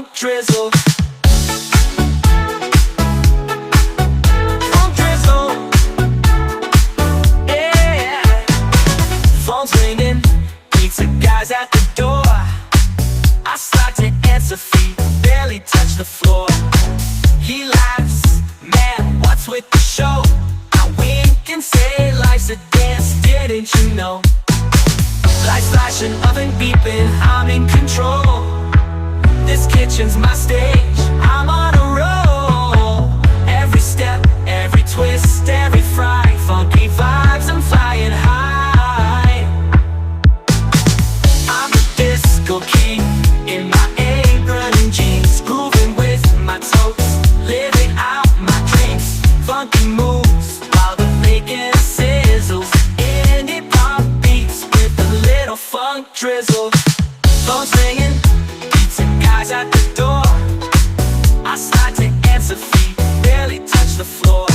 funk drizzle. Ringing, pizza guys at the door. I start to answer, feet barely touch the floor. He laughs, man, what's with the show? I wink and say life's a dance, didn't you know? Lights flashing, oven beeping, I'm in control. This kitchen's my stage, I'm on a roll. Every step, every twist, every fry, funky vibes, I'm flying high. King in my apron and jeans, grooving with my toast, living out my dreams. Funky moves while the bacon sizzles, indie pop beats with a little funk drizzle. Phone singing, pizza guys at the door. I start to answer, feet barely touch the floor.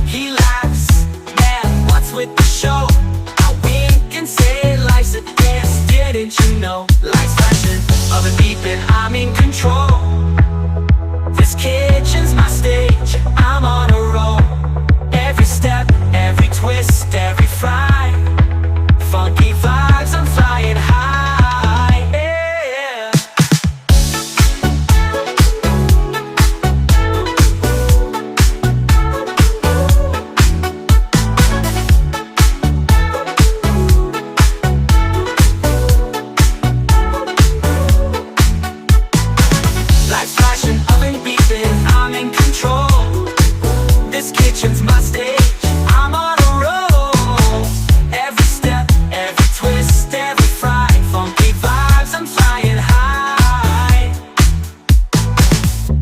He laughs, man, what's with the show? I wink and say life's a dance, didn't you know? Lights flashing, oven beeping, I'm in control. This kitchen's my stage, I'm on a roll. Every step, every twist, every fry, funky vibes, I'm flying high, yeah. This kitchen's my stage, I'm on a roll. Every step, every twist, every fry, funky vibes, I'm flying high.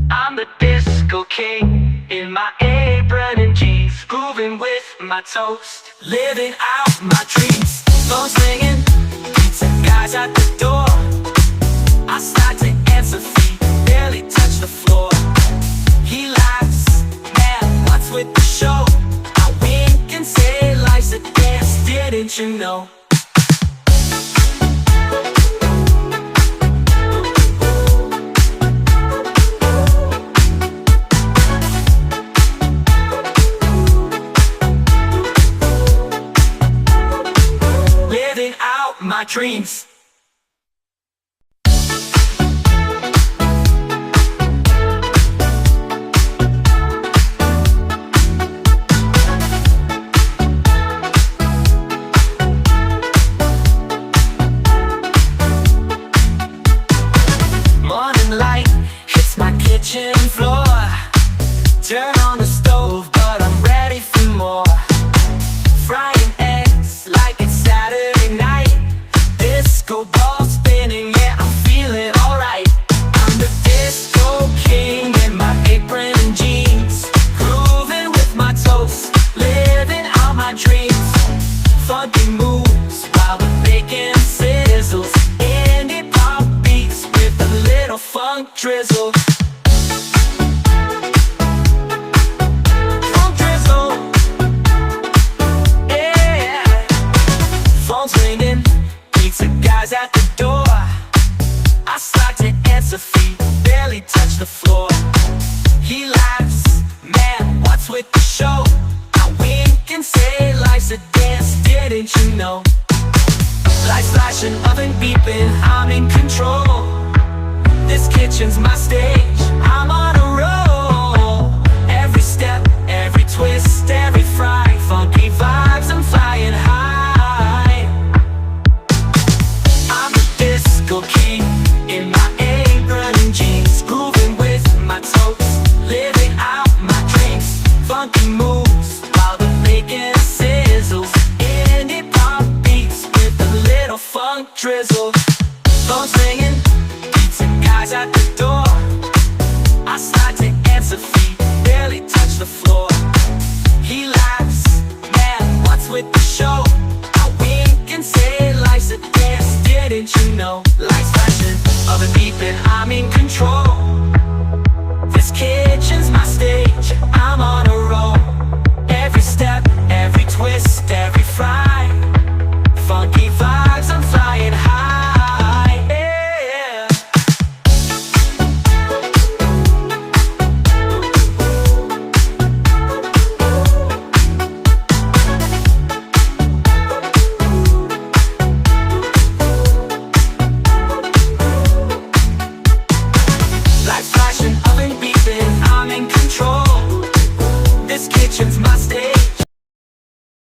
I'm the disco king in my apron and jeans, grooving with my toast, living out my dreams. Phone singing, pizza guys at the door. I start to answer, feet barely touch the floor. He laughs, man, what's with the show? I wink and say life's a dance, didn't you know? Living out my dreams. Kitchen floor, turn on the stove, but I'm ready for more. Frying eggs like it's Saturday night. Disco ball spinning, yeah, I'm feeling alright. I'm the disco king in my apron and jeans, grooving with my toast, living out my dreams. Funky moves while the bacon sizzles, indie pop beats with a little funk drizzle. Ringing, pizza guys at the door. I start to answer, feet barely touch the floor. He laughs, man, what's with the show? I wink and say life's a dance, didn't you know? Lights flashing, oven beeping, I'm in control. This kitchen's my stage,